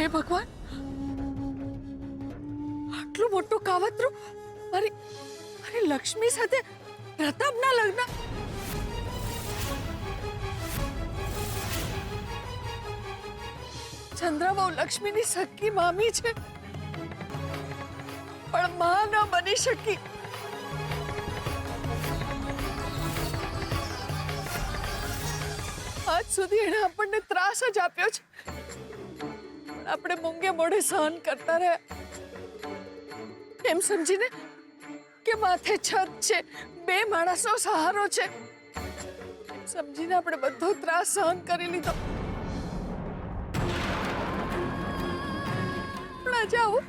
હે ભગવાન, આટલું મોટું કાવતરું મારી મારી લક્ષ્મી સાથે પ્રતાપના લગ્ન. ચંદ્રબાબુ લક્ષ્મીની સખી મામી છે, પણ માં ન બની શકી. આજ સુધી એણે આપણને ત્રાસ જ આપ્યો છે, પણ આપણે મૂંગે મોઢે સહન કરતા રહ્યા, એમ સમજીને કે માથે છત છે, બે માણસનો સહારો છે, એમ સમજીને આપણે બધો ત્રાસ સહન કરી લીધો. પણ આજે આવું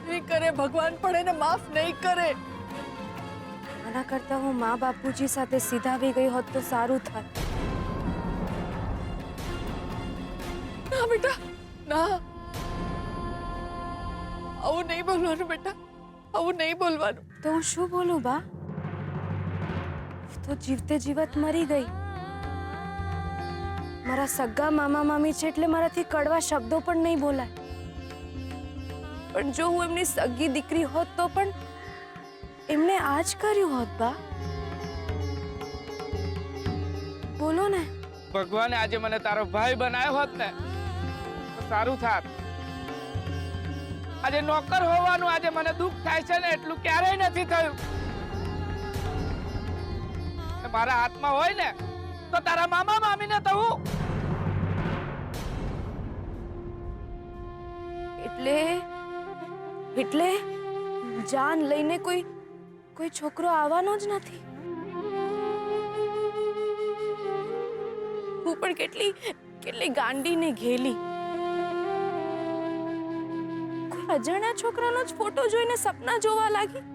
નહીં કરે ભગવાન, પણ એને માફ નહીં કરે. આના કરતા હું મા બાપુજી સાથે સીધા આવી ગઈ હોત તો સારું થાય. ના બેટા, ના, આવું નહીં બોલવાનું બેટા, આવું નહીં બોલવાનું. તો હું શું બોલું બા? તો જીવતે જીવત મરી ગઈ. મારા સગા મામા મામી છે એટલે મારાથી કડવા શબ્દો પણ નહીં બોલાય. પણ જો હું એમની સગી દીકરી હોત તો પણ એમને આજ કર્યું હોત બા. બોલો ને. ભગવાને આજે મને તારો ભાઈ બનાવ્યો હોત ને તો સારું થાત. આજે નોકર હોવાનું આજે મને દુઃખ થાય છે ને એટલું ક્યારેય નથી થયું. મારા હાથમાં હોય ને તો તારા મામા મામીને થવું. એટલે જાન લઈને કોઈ છોકરો આવવાનો જ નથી. હું પણ કેટલી ગાંડીને ઘેલી. કોઈ અજાણ્યા છોકરાનો જ ફોટો જોઈને સપના જોવા લાગી.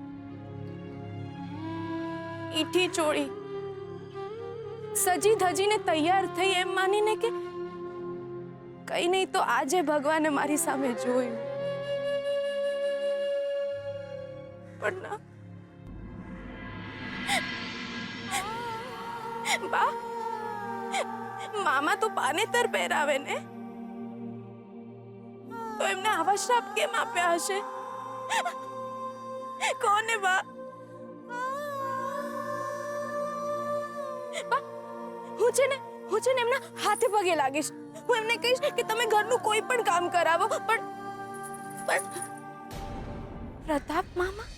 ઈઠી ચોળી સજી ધજીને તૈયાર થઈ એમ માનીને કે કઈ નહીં તો આજે ભગવાને મારી સામે જોયું. પણ ના બા, મામા તો પાનેતર પહેરાવે ને, તો એમને આવા શ્રાપ કેમ આપ્યા હશે? કોને બા? હું છે ને એમના હાથે પગે લાગીશ. હું એમને કહીશ કે તમે ઘરનું કોઈ પણ કામ કરાવો, પણ પ્રતાપ મામા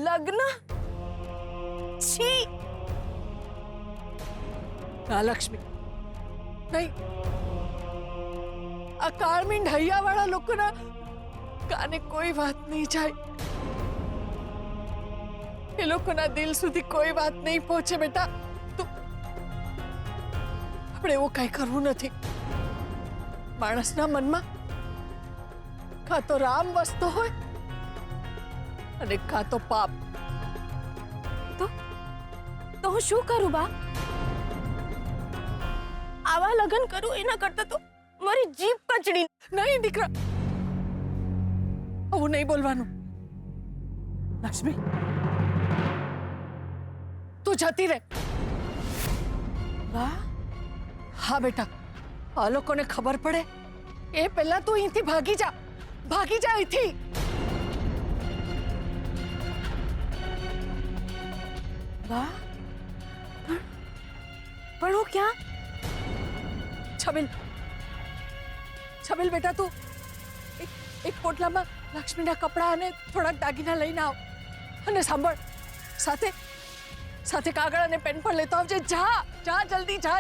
લગ્ન? છી! ના લક્ષ્મી, નહીં. આ કાળમીન હૈયાવાળા લોકોના કાને કોઈ વાત નહીં જાય. એ લોકોના દિલ સુધી કોઈ વાત નહીં પહોંચે બેટા. આપણે એવું કઈ કરવું નથી. માણસના મનમાં કાં તો રામ વસતો હોય અને કાં તો પાપ. તો હું શું કરું બા? આવા લગ્ન કરું એના કરતા તો મારી જીભ કચડી. નહીં દીકરા, આવું નહીં બોલવાનું. લક્ષ્મી, તું જતી રહે. બા? હા બેટા, આ લોકોને ખબર પડે એ પહેલા તું અહીંથી ભાગી જા અહીંથી. બા? પણ હું ક્યાં? છબીલ બેટા, તું એક પોટલામાં લક્ષ્મીના કપડા અને થોડાક દાગીના લઈને આવ. અને સાંભળ, સાથે કાગળ અને પેન પણ લેતો આવજે. જા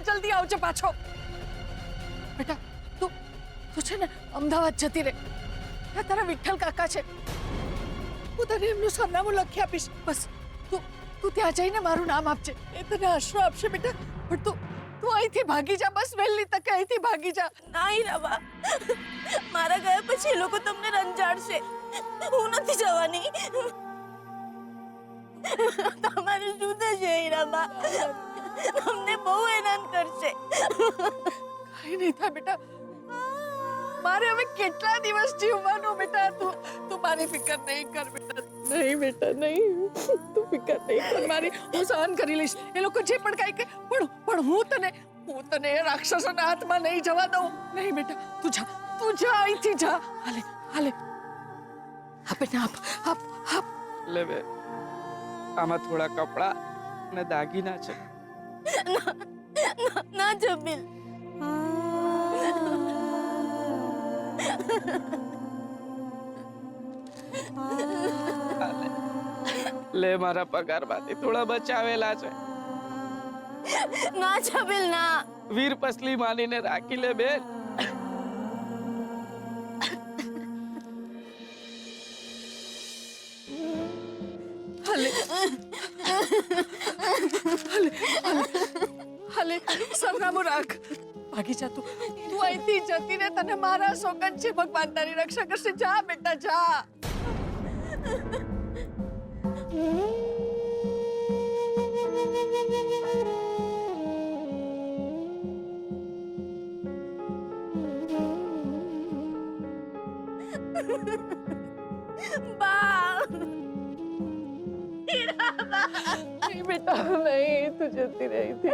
જલ્દી આવજે પાછો. બેટા, તું છે ને અમદાવાદ જતી રહે. ત્યાં તારા વિઠ્ઠલ કાકા છે, હું તને એમનું સરનામું લખી આપીશ. બસ તું ત્યાં જઈને મારું નામ આપજે. એ તને આશરો આપશે બેટા. પણ તું અહીંથી ભાગી જા, બસ વહેલી તકે અહીંથી ભાગી જા. નહીં રવા, મારા ગયા પછી એ લોકો તમને રંજાડશે. હું નથી જવાની. તમારું શું થશે હીરાબા? તમને બહુ હેરાન કરશે. કઈ નહીં થાય બેટા. મારે હવે કેટલા દિવસ જીવવાનું બેટા? તું મારી ફિકર નહીં કર બેટા. નહીં બેટા નહીં, તું ફિકર નહીં કર મારી. હું સહન કરી લઈશ. એ લોકો જે પણ કાંઈ કહે પણ હું તને એ રાક્ષસોના હાથમાં નહીં જવા દઉં. નહીં બેટા, તું જા અહીંથી જા. હાલે હા બેટા, આપ. લે બે, આમાં થોડા કપડા અને દાગીના છે. ના જમીલ. લે, મારા પગારમાંથી થોડા બચાવેલા છે. ના જમીલ ના. વીર પસલી માનીને રાખી લે બેન. હાલે સરનામું રાખ. ભાગી જા તું અહીંથી જતી રે. તને મારા સોગંદ છે, ભગવાન તારી રક્ષા કરશે. જા બેટા જા. બા. नहीं बेटा नहीं, तू जती रही थी.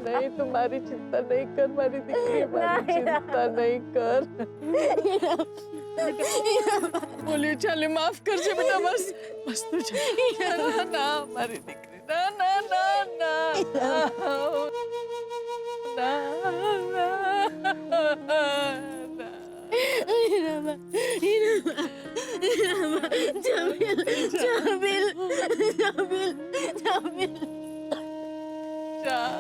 नहीं तुम्हारी चिंता नहीं कर मारी दीकरी, मारी चिंता नहीं कर. बोली चाले माफ करजे बेटा. बस तू ना मारी दीकरी. ना જમીલ. જા.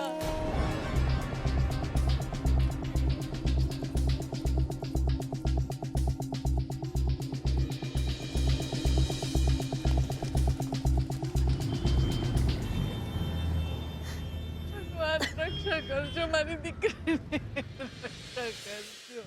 ભગવાન રક્ષા કરજો મારી દીકરીની. રક્ષા કરજો.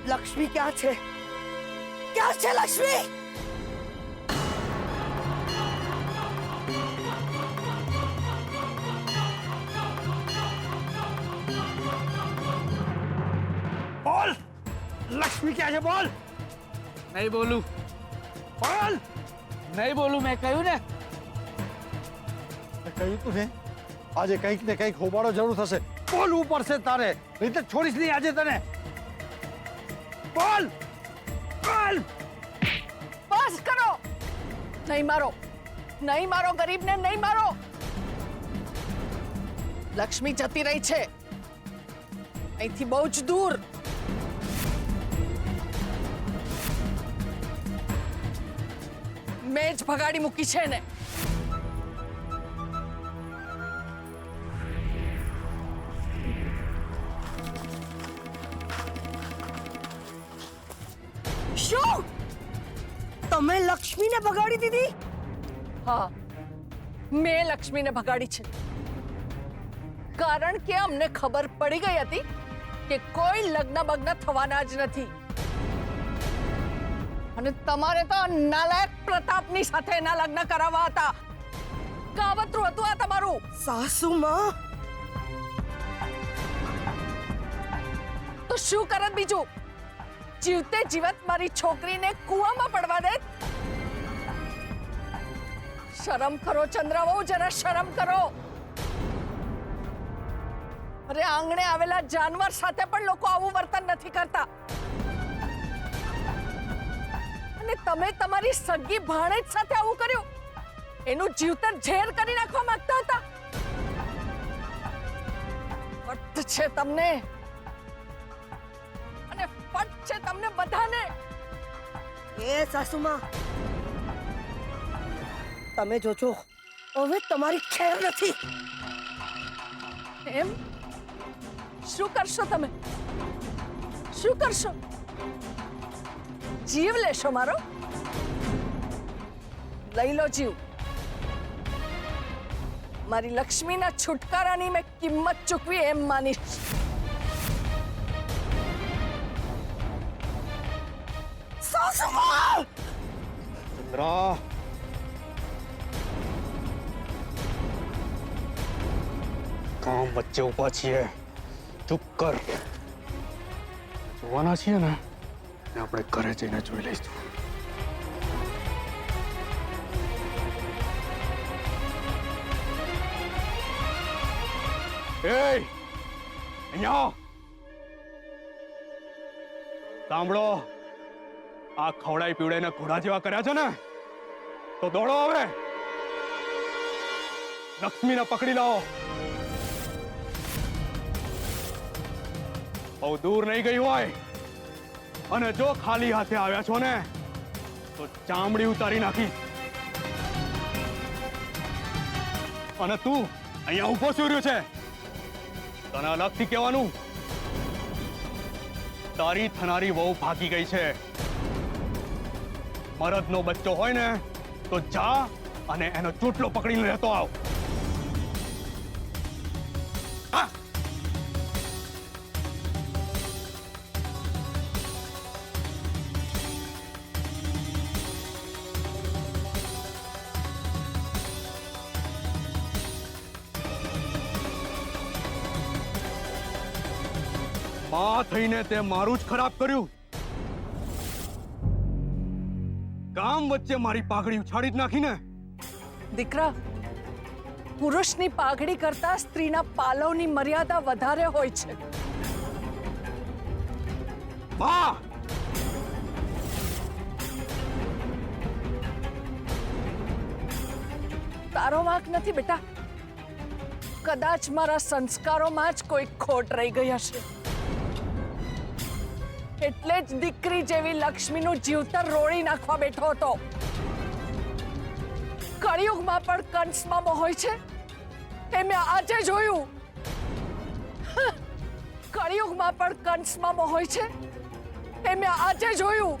લક્ષ્મી ક્યાં છે? ક્યાં છે લક્ષ્મી? બોલ, લક્ષ્મી ક્યાં છે? બોલ. નહીં બોલું. બોલ. નહીં બોલું, મેં કહ્યું ને. કહ્યું તું ને, આજે કંઈક ને કંઈક હોબાળો જરૂર થશે. બોલવું પડશે તારે, નહીં તો છોડીશ નહીં આજે તને. બોલ. બોલ. બસ કરો. નહીં મારો ગરીબને નહીં મારો. લક્ષ્મી જતી રહી છે અહીંથી બહુ જ દૂર. મેં જ ભગાડી મૂકી છે ને. શું તમે લક્ષ્મીને ભગાડી દીધી? હા, મેં લક્ષ્મીને ભગાડી છે. કારણ કે અમને ખબર પડી ગઈ હતી કે કોઈ લગ્ન બગ્ન થવાના જ નથી. અને તમારે તો આ નાલાયક પ્રતાપની સાથે એના લગ્ન કરાવવા હતા. કાવતરું હતું આ તમારું. સાસુમાં તો શું કરત બીજું? જીવતે જીવત મારી છોકરીને કૂવામાં પડવા દે? શરમ કરો ચંદ્રવહુ, જરા શરમ કરો. અરે આંગણે આવેલા જાનવર સાથે પણ લોકો આવું વર્તન નથી કરતા. અને તમે તમારી સગી ભાણેજ સાથે આવું કર્યું. એનું જીવતર ઝેર કરી નાખવા માંગતા હતા. વટ છે તમને, અને ફટ છે તમને બધાને. એ સાસુમાં તમે જોજો, હવે તમારી ખેર નથી. એમ શું કરશો તમે? શું કરશો? જીવ લેશો મારો? લઈ લો જીવ. મારી લક્ષ્મીના છુટકારાની મેં કિંમત ચૂકવી એમ માનીશ. સાસુમા! ચંદ્રા, કામ વચ્ચે ઊભા છીએ, ચૂપ કર. જોવાના છીએ ને આપણે ઘરે જઈને જોઈ લઈશું. અહીંયા સાંભળો, આ ખવડાઈ પીવડાઈને ઘોડા જેવા કર્યા છે ને, તો દોડો હવે. લક્ષ્મીને પકડી લાવો. બહુ દૂર નહીં ગઈ હોય, અને જો ખાલી હાથે આવ્યા છો ને તો ચામડી ઉતારી નાખી. અને તું અહીંયા ઊભો શું રહ્યો છે? તને અલગથી કહેવાનું, તારી થનારી વહુ ભાગી ગઈ છે. મરદનો બચ્ચો હોય ને તો જા અને એનો ચોટલો પકડીને લેતો આવ. માં થઈને તે મારું જ ખરાબ કર્યું. કામ વચ્ચે મારી પાઘડી ઉછાળી જ નાખીને. દીકરા, પુરુષની પાઘડી કરતા સ્ત્રીના પાલવની મર્યાદા વધારે હોય છે. માં! તારો વાંક નથી બેટા. કદાચ મારા સંસ્કારોમાં જ કોઈ ખોટ રહી ગઈ હશે. એટલે જ દીકરી જેવી લક્ષ્મીનું જીવતર રોળી નાખવા બેઠો હતો. કળિયુગમાં પણ કંસમાં હોય છે એ મેં આજે જોયું. કળિયુગમાં પણ કંસમાં હોય છે એ મેં આજે જોયું.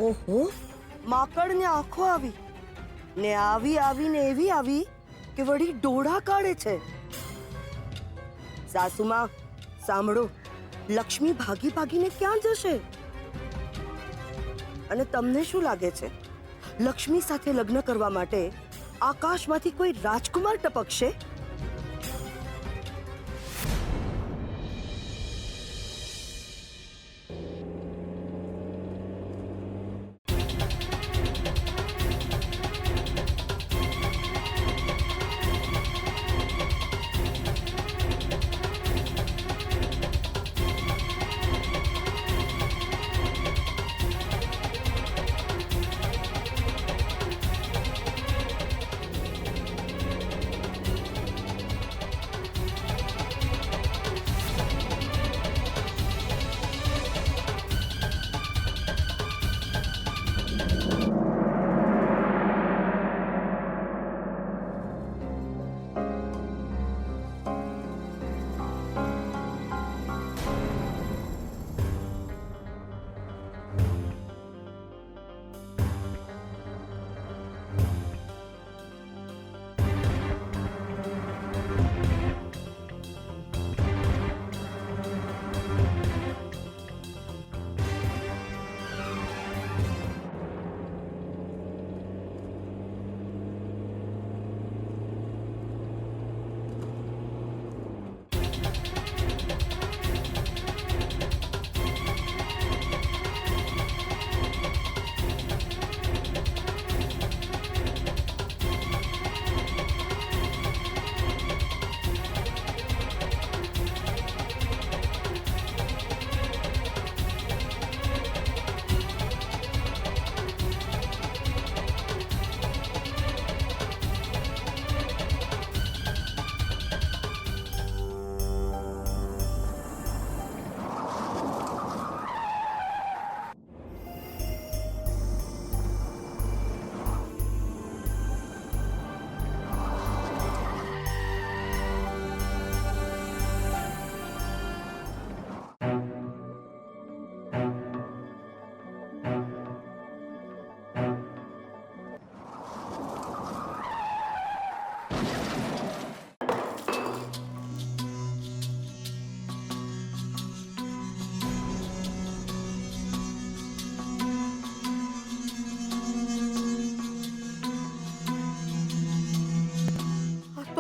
ઓહો, માકડને આંખો આવી ને આવીને એવી આવી કે વળી ડોળા કાઢે છે. સાસુમાં સાંભળો, લક્ષ્મી ભાગીને ક્યાં જશે? અને તમને શું લાગે છે, લક્ષ્મી સાથે લગ્ન કરવા માટે આકાશમાંથી કોઈ રાજકુમાર ટપકશે?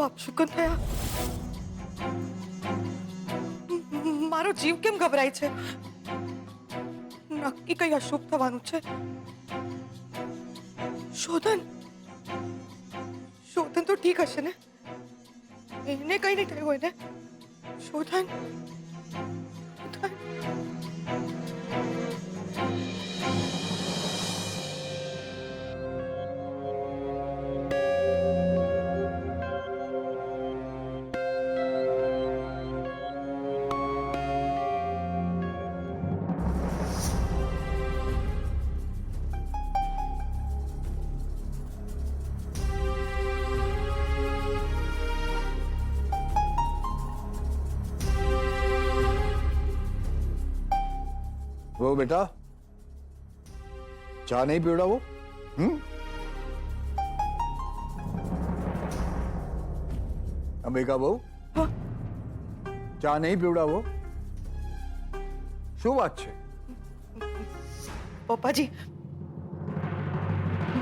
બાપ શુકન થયા. મારો જીવ કેમ ગભરાય છે? નક્કી કઈ અશુભ થવાનું છે. શોધન શોધન તો ઠીક હશે ને? એને કઈ નહીં થયું હોય ને? શોધન वो बेटा चा नहीं पीवड़ा वो अंबिका बहू चा नहीं पीवड़ा वो શું વાત છે? પપ્પાજી,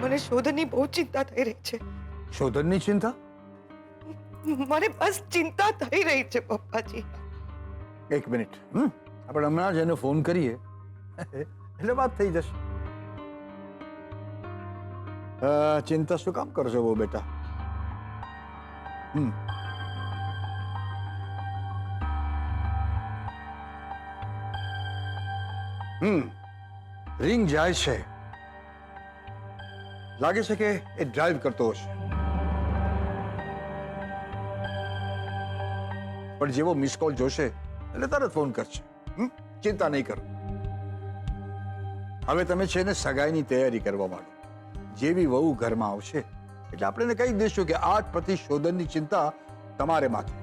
મને શોધનની બહુ ચિંતા થઈ રહી છે. શોધનની ચિંતા? મને બસ ચિંતા થઈ રહી છે પપ્પાજી. એક મિનિટ આપણે હમણાં જ એને ફોન કરીએ એટલે વાત થઈ જશે. ચિંતા શું કામ કરશો વો બેટા? રિંગ જાય છે, લાગે છે કે એ ડ્રાઈવ કરતો હશે, પણ જેવો મિસ કોલ જોશે એટલે તરત ફોન કરશે. ચિંતા નહીં કરો. હવે તમે છે ને સગાઈની તૈયારી કરવા માંડો. જેવી વહુ ઘરમાં આવશે એટલે આપણે એને કહી દઈશું કે આજ પછી શોધનની ચિંતા તમારે માથે.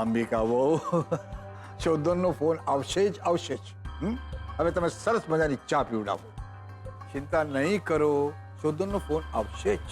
અંબિકા વહુ, શોધનનો ફોન આવશે જ આવશે જ. હવે તમે સરસ મજાની ચા પીવડાવો. ચિંતા નહીં કરો, શોધનનો ફોન આવશે જ.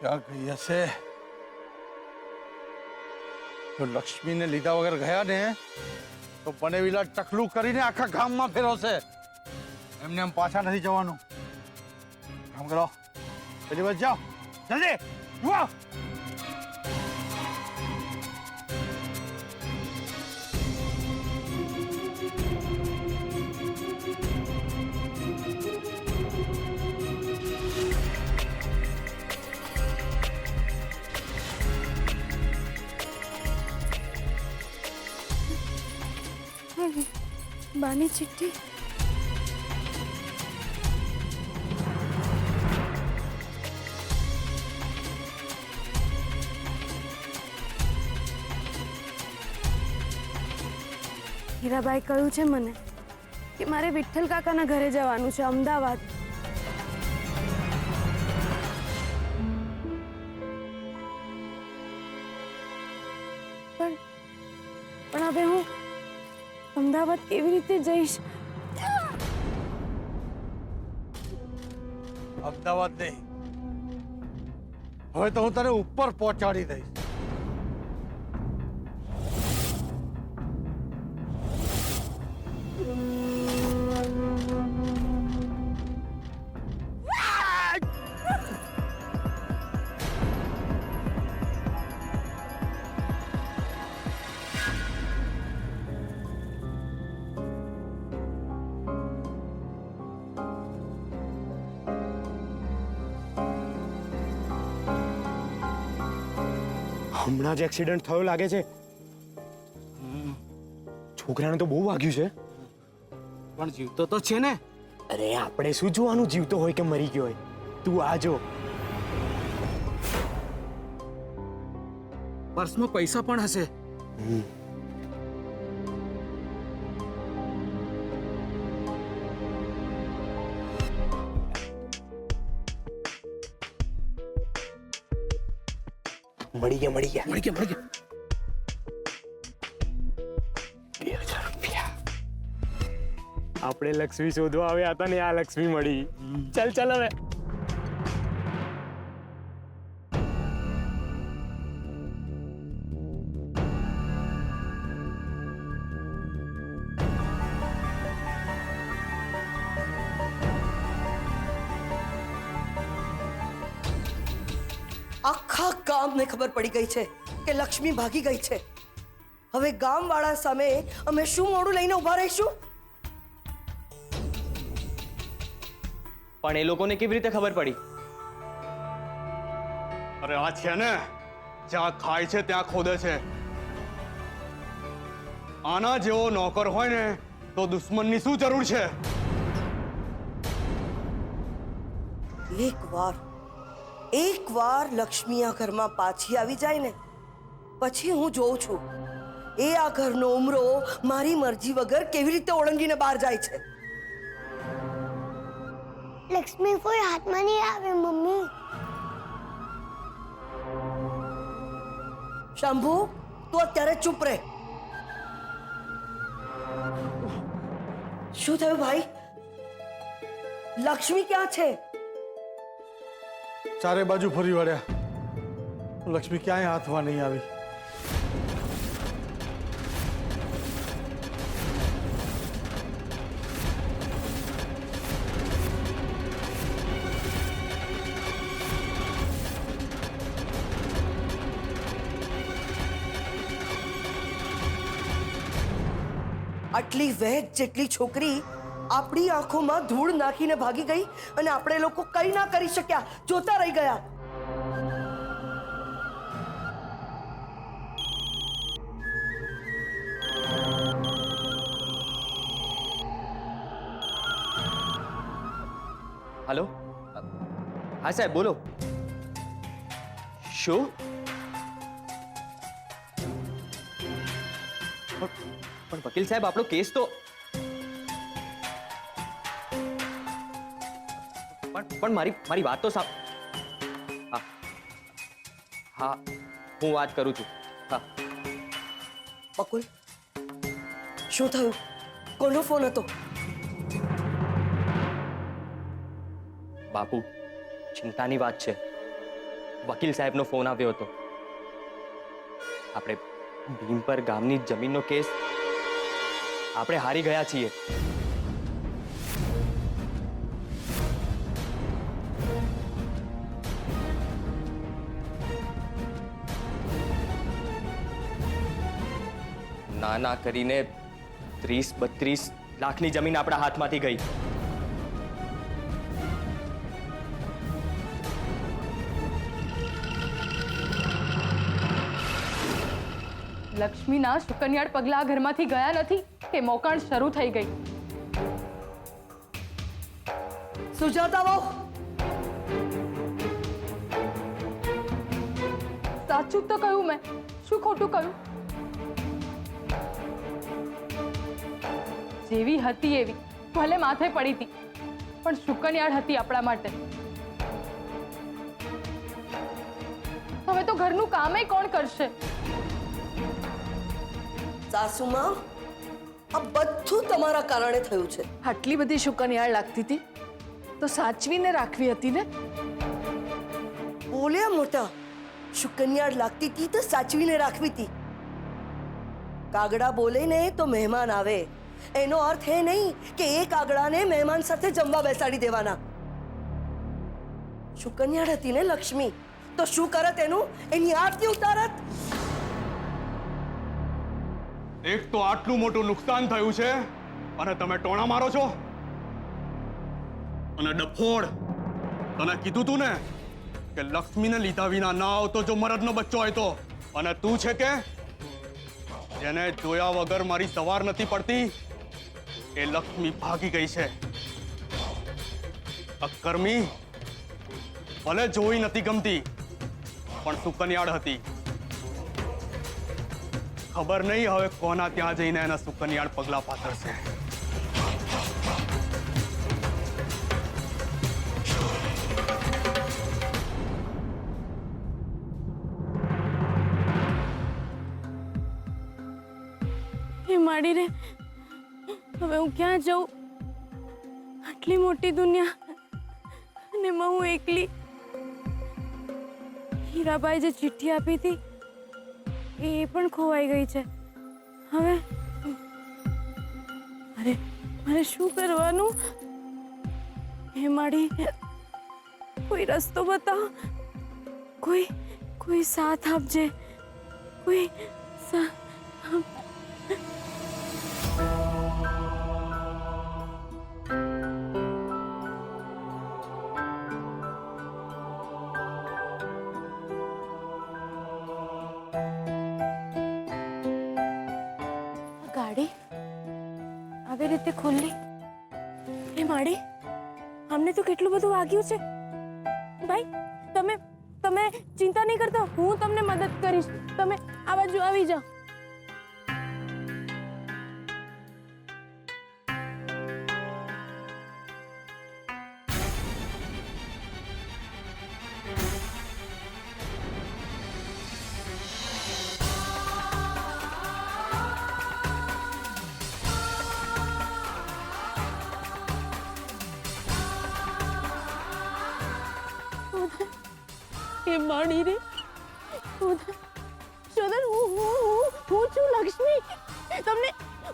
ક્યાં ગઈ હશે? જો લક્ષ્મીને લીધા વગર ગયા ને તો બનેવીલા ટકલું કરીને આખા ગામમાં ફેરવશે. એમને એમ પાછા નથી જવાનું. કામ કરો, પેલી બાજુ જાઓ, જલ્દી જુઓ. બાની ચિઠ્ઠી. હીરાબાઈ કહ્યું છે મને કે મારે વિઠ્ઠલ કાકાના ઘરે જવાનું છે, અમદાવાદ. અમદાવાદ કેવી રીતે જઈશ? અમદાવાદ નહીં, હવે તો હું તને ઉપર પહોંચાડી દઈશ. હમણાં જ એક્સિડન્ટ થયો લાગે છે. છોકરાને તો બહુ વાગ્યું છે. પણ જીવતો તો છે ને. અરે આપણે શું જોવાનું જીવતો હોય કે મરી ગયો હોય? તું આ જો. પર્સમાં પૈસા પણ હશે. મળી ગયા મળી ગયા 2000 રૂપિયા. આપણે લક્ષ્મી શોધવા આવ્યા હતા ને આ લક્ષ્મી મળી. ચાલ ચાલ હવે. આખા ગામને ખબર પડી ગઈ છે કે લક્ષ્મી ભાગી ગઈ છે. હવે ગામવાળા સામે અમે શું મોડું લઈને ઊભા રહીશું? પણ એ લોકોને કેવી રીતે ખબર પડી? અરે આ છે ને, જ્યાં ખાય છે ત્યાં ખોદે છે. આના જેવો નોકર હોય ને તો દુશ્મનની શું જરૂર છે? એકવાર લક્ષ્મી આ ઘરમાં પાછી આવી જાય ને પછી હું જોઉં છું એ આ ઘરનો ઉમરો મારી મરજી વગર કેવી રીતે ઓળંગીને બહાર જાય છે. લક્ષ્મી કોઈ હાથમાં નહીં આવે મમ્મી. શંભુ, તું અત્યારે ચૂપ રહે. શું થયું ભાઈ? લક્ષ્મી ક્યાં છે? ચારે બાજુ ફરી વળ્યા, લક્ષ્મી ક્યાંય હાથમાં નહીં આવી. આટલી વહેજ જેટલી છોકરી આપણી આંખોમાં ધૂળ નાખીને ભાગી ગઈ અને આપણે લોકો કઈ ના કરી શક્યા, જોતા રહી ગયા. હલો, હા સાહેબ બોલો. શું? પણ વકીલ સાહેબ આપણો કેસ તો પણ મારી વાત તો હા હા હું વાત કરું છું. હા બકુલ, શું થયું? કોનો ફોન હતો? બાપુ, ચિંતાની વાત છે. વકીલ સાહેબનો ફોન આવ્યો હતો. આપણે ભીમપર ગામની જમીનનો કેસ આપણે હારી ગયા છીએ. નાના કરીને 30-32 લાખની જમીન આપણા હાથમાંથી ગઈ. લક્ષ્મીના સુકન્યાળ પગલા ઘરમાંથી ગયા નથી કે મોકાણ શરૂ થઈ ગઈ. સુજાતા વહુ, સાચું તો કહ્યું મેં, શું ખોટું કહ્યું? જેવી હતી એવી ભલે માથે પડી હતી, પણ સુકન્યાળ હતી આપણા માટે. હવે તો ઘરનું કામે કોણ કરશે? સાસુમાં, આ બધું તમારા કારણે થયું છે. આટલી બધી શુકનિયાળ લાગતી હતી તો સાચવીને રાખવી હતી ને. બોલ્યા મોટા, શુકનિયાળ લાગતી હતી તો સાચવીને રાખવી હતી. કાગડા બોલે ને તો મહેમાન આવે, એનો અર્થ એ નહીં કે એ કાગડાને મહેમાન સાથે જમવા બેસાડી દેવાના. શુકનિયાળ હતી ને લક્ષ્મી, તો શું કરત એનું? એની આરતી ઉતારત. એક તો આટલું મોટું નુકસાન થયું છે અને તમે ટોણા મારો છો. અને ડફોડ, તને કીધું તું ને કે લક્ષ્મીને લીધા વિના ના આવતો જો મરદનો બચ્ચો હોય તો. અને તું છે કે જેને જોયા વગર મારી સવાર નથી પડતી એ લક્ષ્મી ભાગી ગઈ છે. અક્કર્મી ભલે જોઈ નથી ગમતી પણ સુકન્યાળ હતી. ખબર નહીં હવે કોના ત્યાં જઈને એના સુકન્યાળ પગલા પાથરશે. એ માડી રે, હવે હું ક્યાં જાઉં? આટલી મોટી દુનિયા અને એમાં હું એકલી. હીરાબાઈ જે ચિઠ્ઠી આપી હતી એ પણ ખોવાઈ ગઈ છે. હવે મારે શું કરવાનું? હે માડી, કોઈ રસ્તો બતાવો, કોઈ સાથ આપજે, કોઈ ગાડી આવી રીતે ખુલ્લી. એ માડી, અમને તો કેટલું બધું વાગ્યું છે. ભાઈ તમે ચિંતા નહીં કરતા, હું તમને મદદ કરીશ. તમે આ બાજુ આવી જાઓ. એ માડી રે, શોધન, હું છું લક્ષ્મી.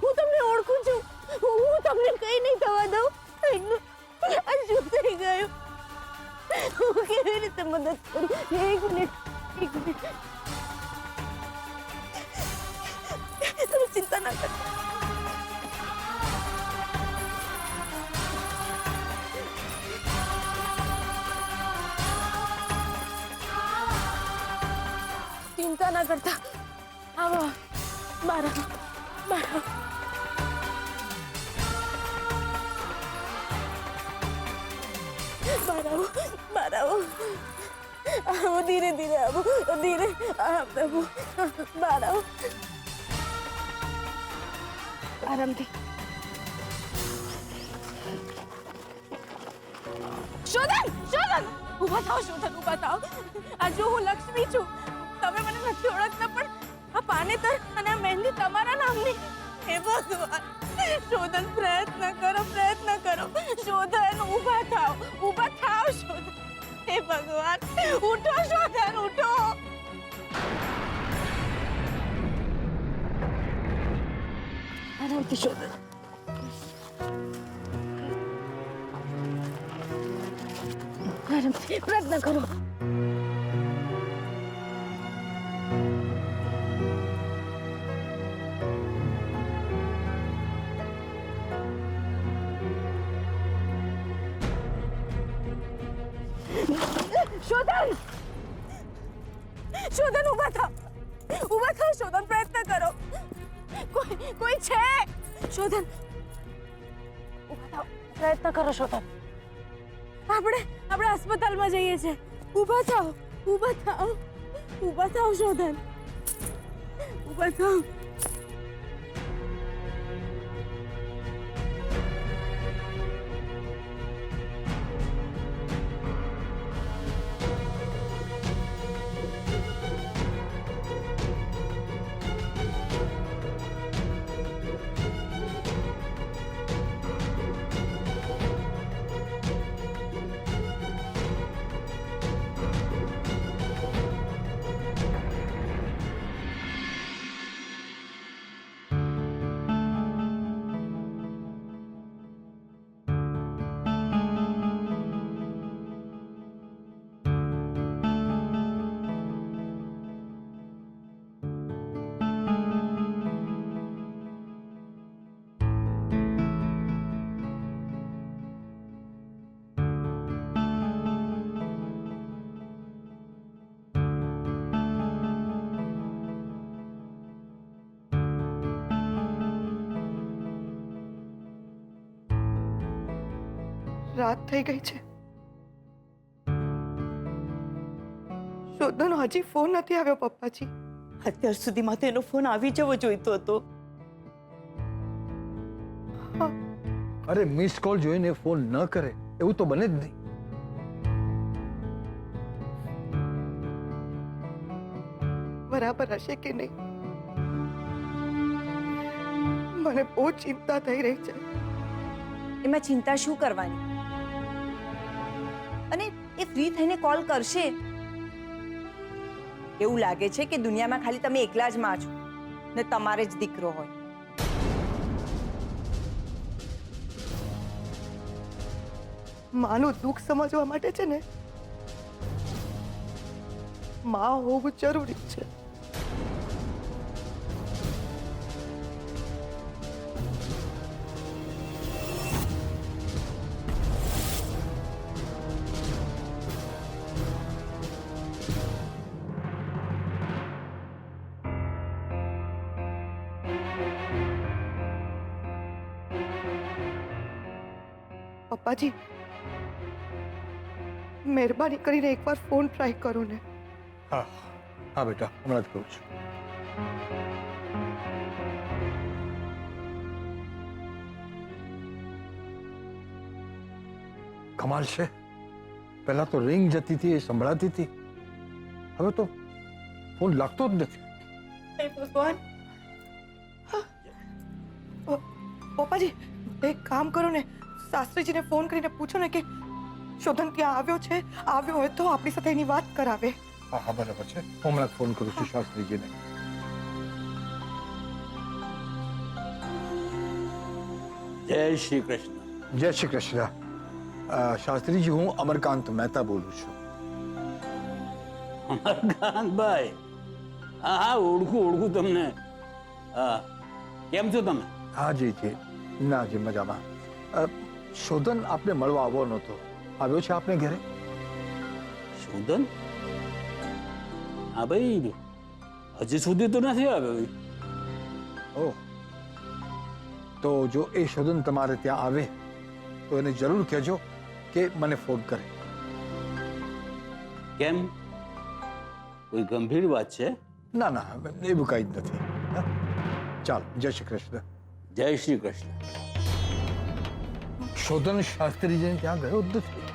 હું તમને ઓળખું છું. હું તમને કઈ નહીં થવા દઉં. આ શું થઈ ગયું? હું કેવી રીતે મદદ કરું? એક મિનિટ. તમે ચિંતા ના કરો. ચિંતા ના કરતા. આવો, બહાર આવો. ધીરે ધીરે આવો, ધીરે આવો. બહાર આવો, આરામથી. શોધન, ઊભા થાઓ. શોધન, ઊભા થાઓ. આ જો હું લક્ષ્મી છું. તમે મને નથી ઓળખતા, પણ આ પાનેતર અને આ મહેંદી તમારા નામની. હે ભગવાન, શોધન, પ્રયત્ન કરો. શોધન, ઊભા થાઓ. શોધન, હે ભગવાન, ઉઠો. શોધન, ઉઠો. આરામથી શોધન. આરામથી પ્રયત્ન કરો. શોધન, ઊભા થાઓ. શોધન, પ્રયત્ન કરો. કોઈ છે? શોધન, ઊભા થાઓ. પ્રયત્ન કરો. શોધન, આપણે અસ્પતાલમાં જઈએ છીએ. ઊભા થાઓ. શોધન, ઊભા થાઓ. રાત થઈ ગઈ છે. શોધનો હજી ફોન નથી આવ્યો પપ્પાજી. અત્યાર સુધીમાં તો એનો ફોન આવી જવો જોઈતો હતો. અરે મિસ કોલ જોઈને ફોન ન કરે એવું તો બને જ નહીં. બરાબર હશે કે નહીં મને બહુ ચિંતા થઈ રહી છે. એમાં ચિંતા શું કરવાની? અને એ ફ્રી થઈને કોલ કરશે. એવું લાગે છે કે દુનિયામાં ખાલી તમે એકલા જ માં છો ને તમારે જ દીકરો હોય. માનું દુઃખ સમજવા માટે છે ને માં હોવું જરૂરી છે. પપ્પાજી મહેરબાની કરીને એકવાર ફોન ટ્રાય કરો ને. હા હા બેટા, હમણાં જ કરું છું. કમાલ છે, પહેલા તો રિંગ જતી હતી, એ સંભળાતી હતી, હવે તો ફોન લાગતો જ નથી. હે ભગવાન. પપ્પાજી એક કામ કરો ને, શાસ્ત્રીજીને ફોન કરીને પૂછો ને કે શોધન ત્યાં આવ્યો છે. આવ્યો હોય તો આપણી સાથે એની વાત કરાવે. હા હા બરાબર છે, હું હમણાં ફોન કરું છું શાસ્ત્રીજીને. જય શ્રી કૃષ્ણ. જય શ્રી કૃષ્ણ. શાસ્ત્રીજી, હું અમરકાંત મહેતા બોલું છું. અમરકાંતભાઈ, હા હા ઓળખું તમને. હા, કેમ છો તમે? હા જી જી, ના જી મજામાં. શોધન આપને મળવા આવવાનો હતો, આવ્યો છે આપને ઘરે? શોધન? હા ભાઈ, હજી સુધી તો નથી આવ્યો. ઓહ, તો જો એ શોધન તમારે ત્યાં આવે તો એને જરૂર કહેજો કે મને ફોન કરે. કેમ, કોઈ ગંભીર વાત છે? ના ના, એવું કઈ જ નથી. હા? ચાલો, જય શ્રી કૃષ્ણ. જય શ્રી કૃષ્ણ. શોધન શાસ્ત્રીજીને ત્યાં ગયો જ નથી.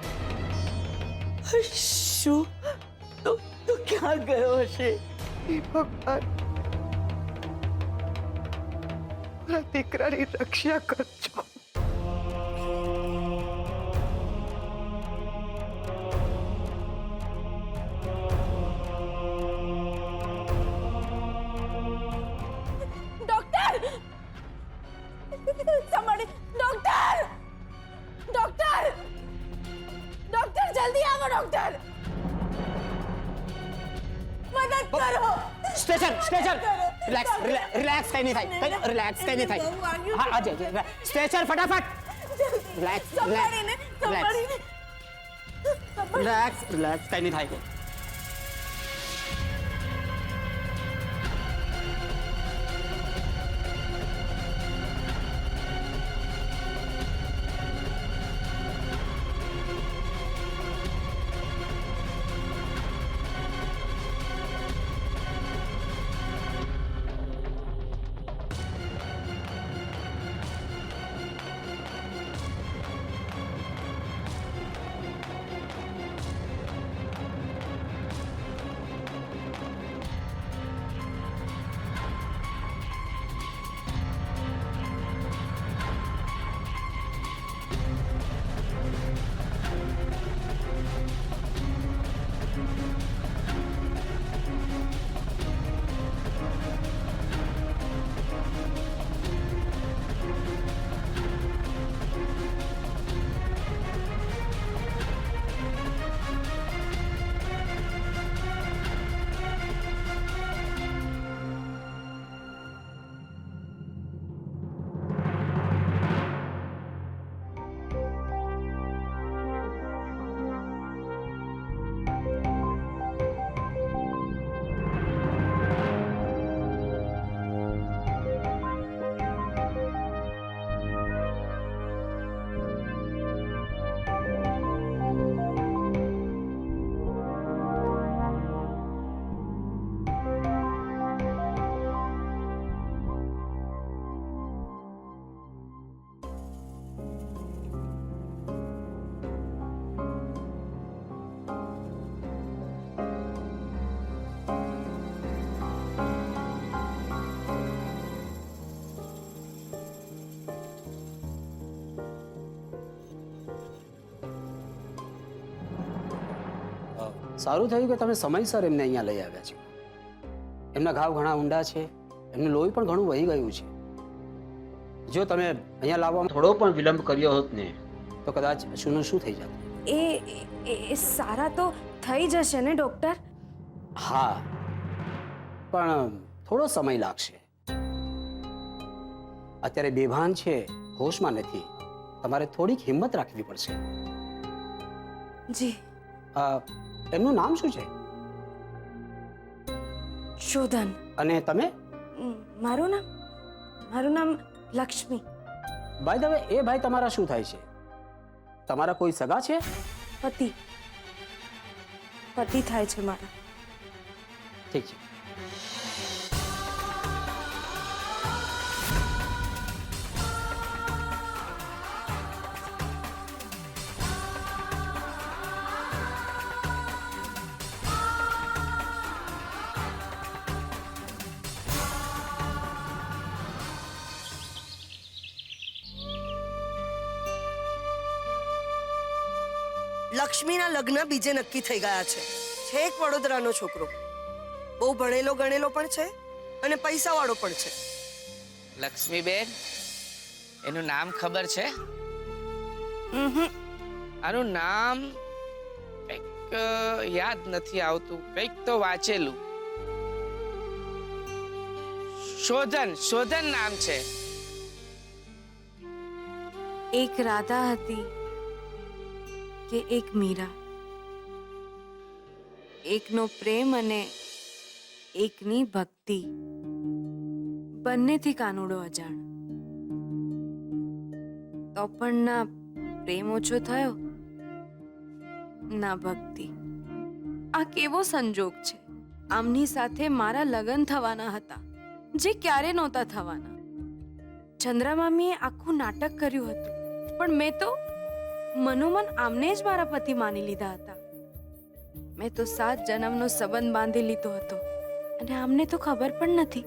શું? તો ક્યાં ગયો હશે? હે ભગવાન, મારા દીકરાની રક્ષા કરજો. Doctor! somebody! Doctor! Doctor! Doctor, જલ્દી આવો ડોક્ટર! મદદ કરો! સ્ટેશન રિલેક્સ કઈ નહીં થાય, રિલેક્સ કઈ નહીં થાય. હા આજે સ્ટેશન ફટાફટ. રિલેક્સ કઈ નહીં થાય. સારું થયું કે તમે સમયસર એમને અહીંયા લઈ આવ્યા છો. એમના ઘાવ ઘણા ઊંડા છે, એમનું લોહી પણ ઘણું વહી ગયું છે. જો તમે અહીંયા લાવવામાં થોડો પણ વિલંબ કર્યો હોત ને તો કદાચ શુંનું શું થઈ જાત. એ સારા તો થઈ જશે ને ડોક્ટર? હા, પણ થોડો સમય લાગશે. અત્યારે બેભાન છે, હોશમાં નથી. તમારે થોડીક હિંમત રાખવી પડશે. જી. એમનું નામ શું છે? શોધન. અને તમે? મારું નામ લક્ષ્મી. બાય ધ વે, એ ભાઈ તમારા શું થાય છે? તમારા કોઈ સગા છે? પતિ થાય છે મારા. ઠીક છે. લક્ષ્મીના લગ્ન બીજે નક્કી થઈ ગયા છે. છેક વડોદરાનો છોકરો, બહુ ભણેલો ગણેલો પણ છે અને પૈસાવાળો પણ છે. લક્ષ્મીબેન, એનું નામ ખબર છે? આનું નામ કંઈક યાદ નથી આવતું, કંઈક તો વાંચેલું. શોધન નામ છે. એક રાધા હતી કે એક મીરા, એકનો પ્રેમ અને એકની ભક્તિ, બંનેથી કાનુડો અજાણ. તો પણ ના પ્રેમ ઓછો થયો ના ભક્તિ. આ કેવો સંજોગ છે! આમની સાથે મારા લગ્ન થવાના હતા, જે ક્યારે નહોતા થવાના. ચંદ્રમામીએ આખું નાટક કર્યું હતું, પણ મેં તો મનોમન આમને જ મારા પતિ માની લીધા હતા. મેં તો 7 જન્મનો સંબંધ બાંધી લીધો હતો, અને આમને તો ખબર પણ નથી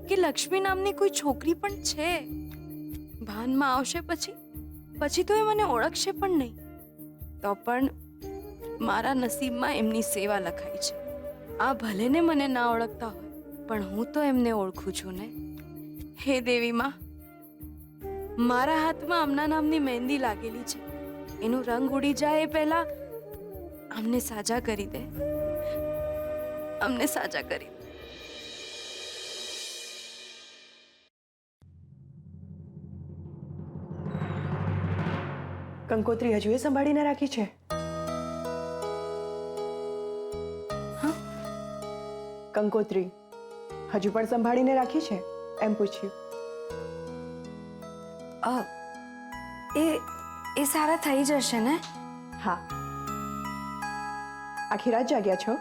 કે લક્ષ્મી નામની કોઈ છોકરી પણ છે. ભાનમાં આવશે પછી તો એ મને ઓળખશે પણ નહીં. તો પણ મારા નસીબમાં એમની સેવા લખાઈ છે. આ ભલે ને મને ના ઓળખતા હોય, પણ હું તો એમને ઓળખું છું ને. હે દેવી માં, મારા હાથમાં આમના નામની મહેંદી લાગેલી છે. એનું રંગ ઉડી જાય એ પહેલા અમને સાજા કરી દે, અમને સાજા કરી દે. કંકોત્રી હજુ એ સંભાળીને રાખી છે? કંકોત્રી હજુ પણ સંભાળીને રાખી છે એમ પૂછ્યું. એ સારા થઈ જશે ને? હા. આખી રાત જાગ્યા છો?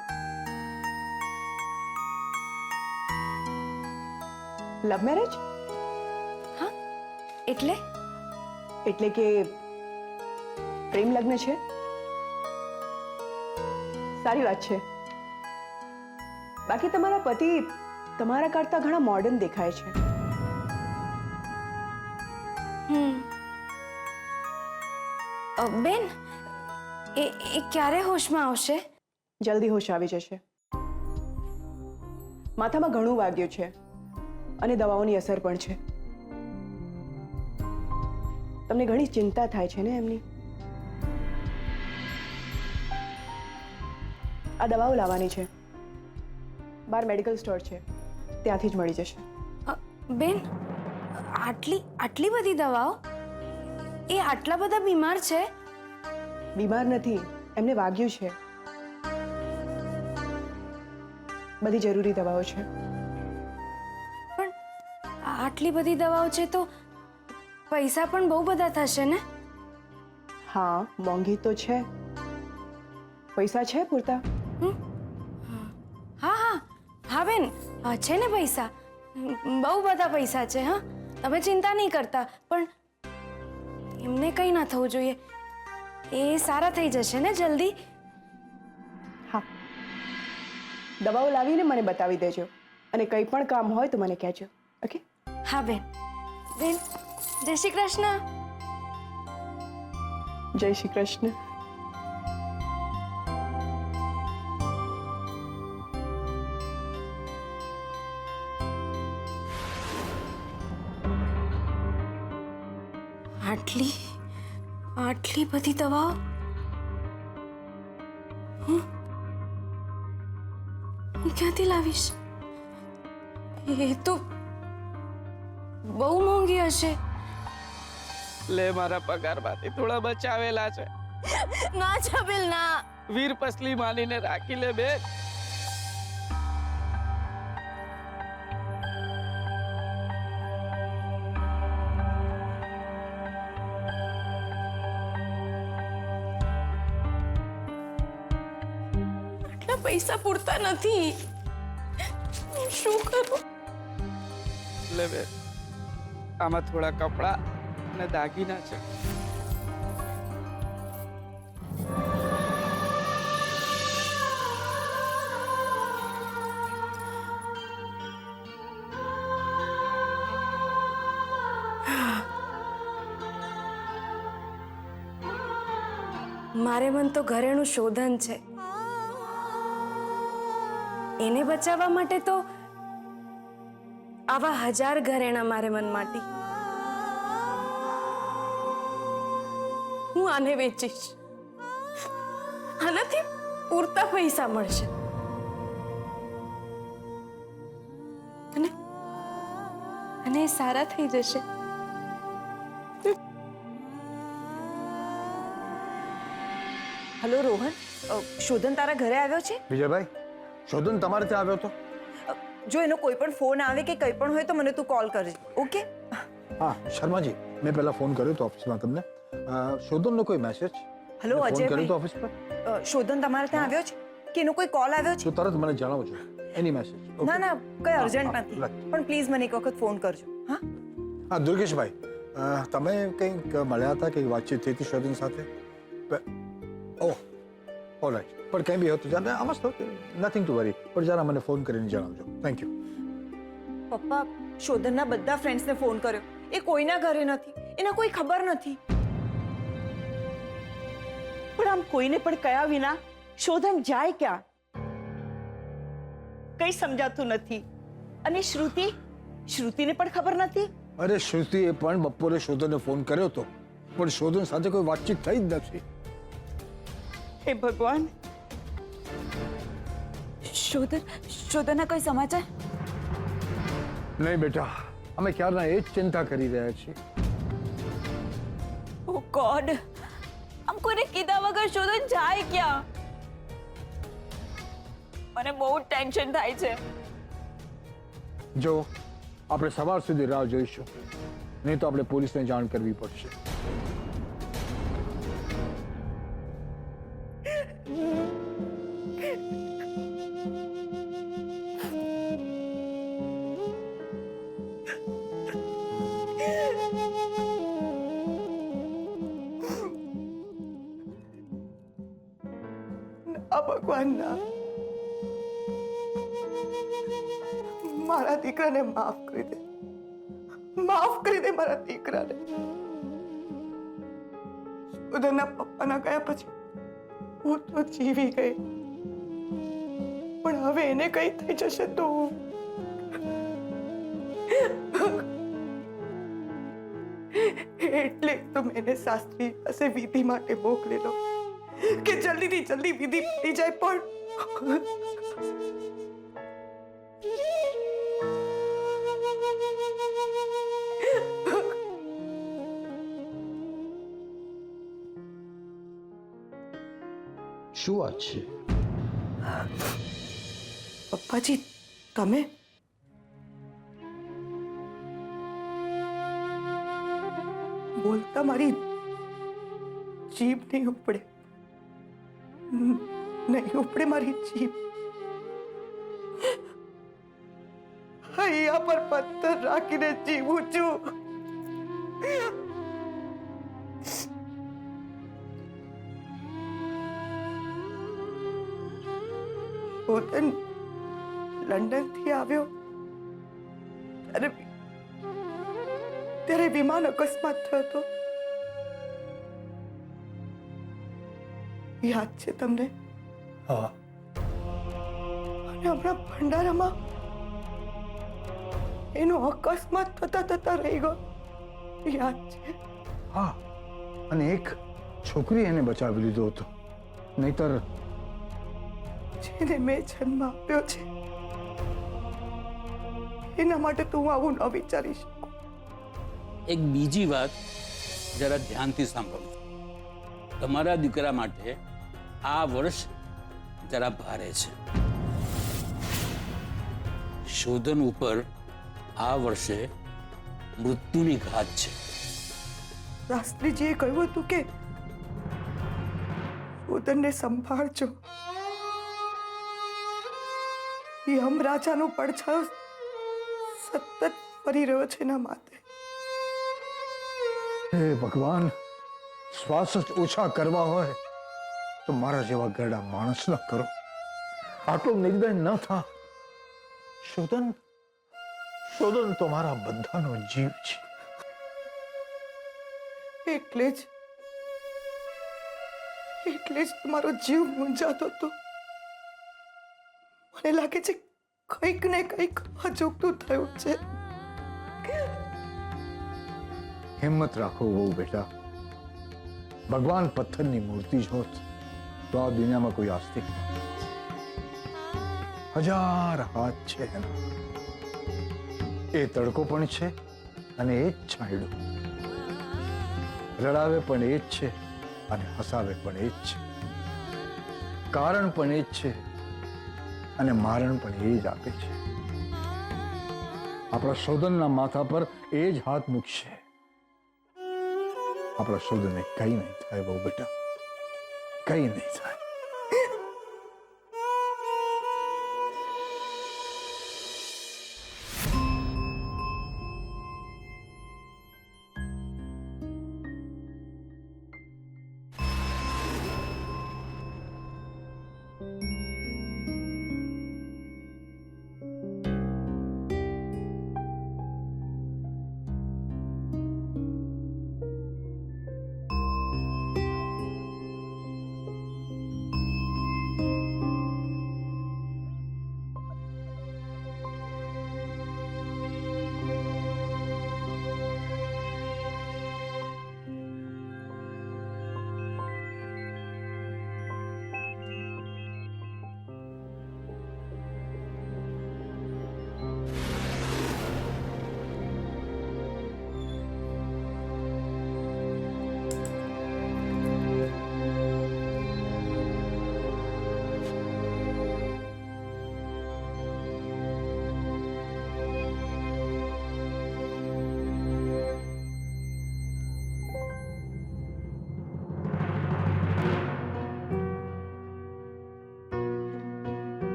Love marriage? હા, એટલે કે પ્રેમ લગ્ન છે? સારી વાત છે. બાકી તમારા પતિ તમારા કરતા ઘણા મોડર્ન દેખાય છે. બેન, એ ક્યારે હોશમાં આવશે? જલ્દી હોશ આવી જશે. માથામાં ઘણું વાગ્યું છે અને દવાઓની અસર પણ છે. તમને ઘણી ચિંતા થાય છે ને એમની. આ દવાઓ લાવવાની છે. બહાર મેડિકલ સ્ટોર છે, ત્યાંથી જ મળી જશે. બેન, આટલી બધી દવાઓ? એ આટલા બધા બીમાર છે? બીમાર નથી, એમને વાગ્યું છે. બધી જરૂરી દવાઓ છે. પણ આટલી બધી દવાઓ છે તો પૈસા પણ બહુ બધા થશે ને? હા, મોંઘી તો છે. પૈસા છે પૂરતા? હા બેન, છે ને પૈસા, બહુ બધા પૈસા છે. હા, તમે ચિંતા નહીં કરતા. પણ એમને કંઈ ના થવું જોઈએ. એ સારા થઈ જશે ને જલ્દી? હા. દવાઓ લાવીને મને બતાવી દેજો, અને કંઈ પણ કામ હોય તો મને કહેજો. ઓકે? હા બેન. જય શ્રી કૃષ્ણ. જય શ્રી કૃષ્ણ. આટલી બધી દવાઓ હું ક્યાંથી લાવીશ? એ તો બહુ મોંઘી હશે. લે મારા પગારમાંથી થોડા બચાવેલા છે. ના છબીલ ના. વીર પસલી માનીને રાખી લે બેન. આટલા પૈસા પૂરતા નથી. શું કરું? લે બેન, આમાં થોડા કપડા અને દાગીના છે. મારે મન તો ઘરેણું શોધન છે. એને બચાવવા માટે તો આવા 1000 ઘરેણા મારે મન માટે. હું આને વેચીશ. આનાથી પૂરતા પૈસા મળશે. અને સારા થઈ જશે. હલો રોહન, શોધન તારા ઘરે આવ્યો છે? વિજયભાઈ, શોધન તમારે ત્યાં આવ્યો હતો? જો એનો કોઈ પણ ફોન આવે કે કંઈ પણ હોય તો મને તું કોલ કરજે, ઓકે? હા શર્માજી, મેં પહેલા ફોન કર્યો તો ઓફિસમાં તમને. શોધનનો કોઈ મેસેજ? હલો ફોન કર્યો અજયભાઈ, તો ઓફિસ પર? શોધન તમારે ત્યાં આવ્યો છે કે એનો કોઈ કોલ આવ્યો છે? તો તરત મને જણાવજો. એની મેસેજ? ના ના, કઈ અર્જન્ટ હા, નથી, right. પણ પ્લીઝ મને એક વખત ફોન કરજો. હા હા દુર્ગેશભાઈ, તમે કંઈક મળ્યા હતા, કંઈક વાતચીત થઈ હતી શોધન સાથે? ઓહ ઓલરાઈટ, પણ કંઈ બી હતું જરા આમ જ નથિંગ ટુ વરી, પણ જરા મને ફોન કરીને જણાવજો. Thank you. પપ્પા, શોધનના બધા ફ્રેન્ડ્સને ફોન કર્યો, એ કોઈના ઘરે નથી, એના કોઈ ખબર નથી. પણ આમ કોઈને પણ કયા વિના શોધન જાય ક્યાં? કઈ સમજાતું નથી. અને શ્રુતિને પણ ખબર નથી. અરે શ્રુતિએ પણ બપોરે શોધનને ફોન કર્યો હતો, પણ શોધન સાથે કોઈ વાતચીત થઈ જ નથી. હે ભગવાન. શોધનના કોઈ સમાચાર? નહીં બેટા, અમે ક્યારના એ જ ચિંતા કરી રહ્યા છીએ. ઓ ગોડ, આમ કોઈને કીધા વગર શોધન જાય ક્યાં? મને બહુ ટેન્શન થાય છે. જો આપણે સવાર સુધી રાહ જોઈશું, નહીં તો આપણે પોલીસને જાણ કરવી પડશે. ભગવાન ના, મારા દીકરાને માફ કરી દે, માફ કરી દે મારા દીકરાને. શોધનના પપ્પાના ગયા પછી હું તો જીવી ગઈ, પણ હવે એને કઈ થઈ જશે તો એટલે તો મેં શાસ્ત્રી પાસે વિધિ માટે મોકલેલો કે જલ્દીથી જલ્દી વિધિ પતી જાય. પણ શું વાત છે? પપ્પાજી, તમે બોલતા મારી જીભ નહીં ઉપડે, નહીં ઉપડે મારી જીભ. હૈયા પર પથ્થર રાખીને જીવું છું. શોધન લંડન થી આવ્યો ત્યારે વિમાન અકસ્માત થયો હતો. યાદ છે તમને? હા. અને હમણાં ભંડારામાં એનો અકસ્માત થતા થતા રહી ગયો. યાદ છે? હા, અને એક છોકરી એને બચાવી લીધો હતો, નહીતર જેને મેં જન્મ આપ્યો છે એના માટે તું આવું ન વિચારી શકું. એક બીજી વાત જરા ધ્યાનથી સાંભળો. તમારા દીકરા માટે આ વર્ષ જરા ભારે છે. શોધન ઉપર આ વર્ષે મૃત્યુની ઘાત છે. શાસ્ત્રીજીએ કહ્યું હતું કે શોધનને સંભાળજો. યમરાજાનો પડછાયો સતત ફરી રહ્યો છે એના માથે. હે ભગવાન, શ્વાસ જ ઓછા કરવા હોય તો મારા જેવા ગરડા માણસ ન કરો. આટલો નિર્દય ન થા. શોધન તો મારા બધાનો જીવ છે. એટલે જ તમારો જીવ મૂંઝાતો હતો. મને લાગે છે કંઈક ને કંઈક અજુગતું થયું છે. હિંમત રાખો બહુ બેટા. ભગવાન પથ્થરની મૂર્તિ જ હોત તો આ દુનિયામાં કોઈ આસ્તિક ન. 1000 હાથ છે એના. એ તડકો પણ છે અને એ જ છાંયડો. રડાવે પણ એ જ છે અને હસાવે પણ એ જ છે. કારણ પણ એ જ છે અને મારણ પણ એ જ આપે છે. આપણા શોધનના માથા પર એ જ હાથ મૂકશે. આપણા શોધને કઈ નહીં થાય બહુ બેટા, કઈ નહીં થાય.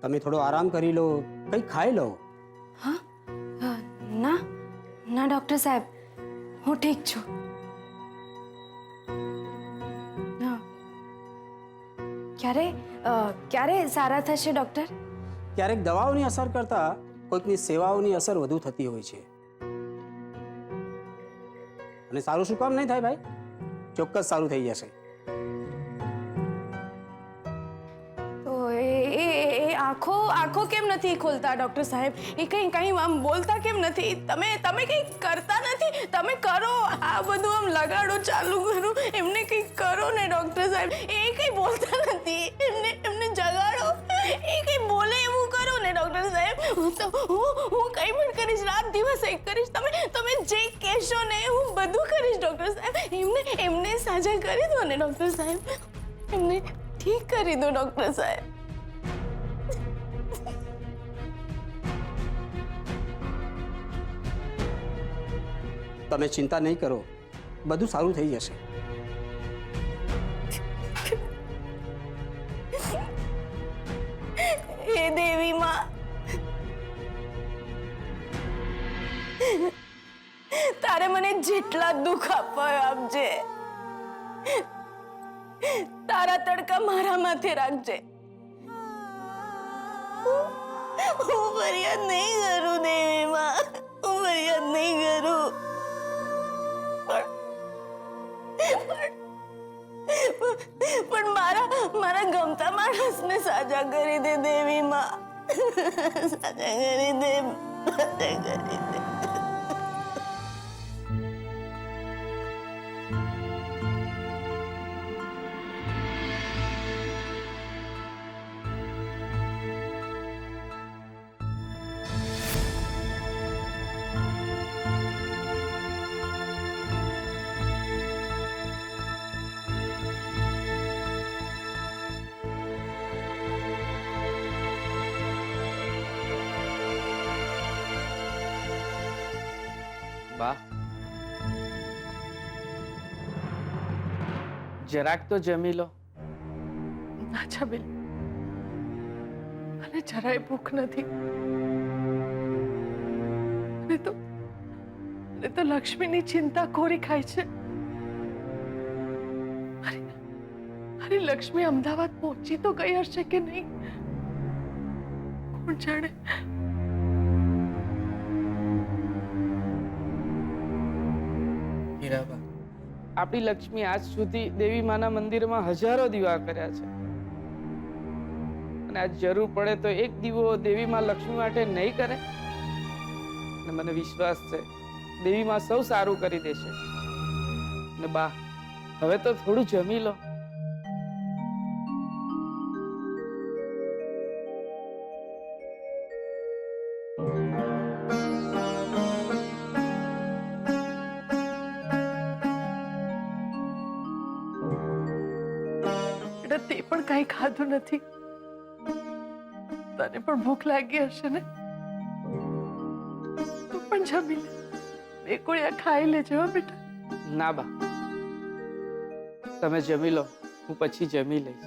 તમે થોડો આરામ કરી લો, કંઈ ખાઈ લો. ના ના ડૉક્ટર સાહેબ, હું ઠીક છું. ક્યારે સારા થશે ડૉક્ટર? ક્યારેક દવાઓની અસર કરતા કોઈકની સેવાઓની અસર વધુ થતી હોય છે. અને સારું શું કામ નહીં થાય ભાઈ? ચોક્કસ સારું થઈ જશે. તો એ આંખો કેમ નથી ખોલતા ડૉક્ટર સાહેબ? એ કંઈ આમ બોલતા કેમ નથી? તમે કંઈ કરતા નથી? તમે કરો, આ બધું આમ લગાડો, ચાલુ કરો, એમને કંઈક કરો ને ડૉક્ટર સાહેબ. એ કંઈ બોલતા નથી, એમને જગાડો, એ કંઈ બોલે એવું કરો ને ડૉક્ટર સાહેબ. હું કંઈ પણ કરીશ, રાત દિવસ એક કરીશ. તમે જે કહેશો ને હું બધું કરીશ ડૉક્ટર સાહેબ. એમને સાજા કરી દો ને ડૉક્ટર સાહેબ, એમને ઠીક કરી દો ડૉક્ટર સાહેબ. તમે ચિંતા નહીં કરો, બધું સારું થઈ જશે. હે દેવી માં, તારે મને જેટલા દુઃખ આપ્યા આપજે. તારા તડકા મારા માથે રાખજે. હું ફરિયાદ નહીં કરું દેવી માં, હું ફરિયાદ નહીં કરું. પણ મારા ગમતા માણસને સાજા કરી દે દેવી માં, સાજા કરી દે, સાજા કરી દે. જરાક તો જમી લો. ના જમી મને જરાય ભૂખ નથી. એ તો લક્ષ્મીની ચિંતા ખોરી ખાય છે. અરે લક્ષ્મી અમદાવાદ પહોંચી તો ગઈ હશે કે નહીં, કોણ જાણે. હીરાબા, આપણી લક્ષ્મી આજ સુધી દેવી માના મંદિરમાં હજારો દીવા કર્યા છે, અને આજ જરૂર પડે તો એક દીવો દેવી માં લક્ષ્મી માટે નહીં કરે. અને મને વિશ્વાસ છે દેવી માં સૌ સારું કરી દેશે. ને બા, હવે તો થોડું જમી લો. તે પણ કઈ ખાધું નથી. તને પણ ભૂખ લાગી હશે ને, તું પણ જમી લે. બે કોળિયા ખાઈ લેજો હો બેટા. ના બા, તમે જમી લો, હું પછી જમી લઈશ.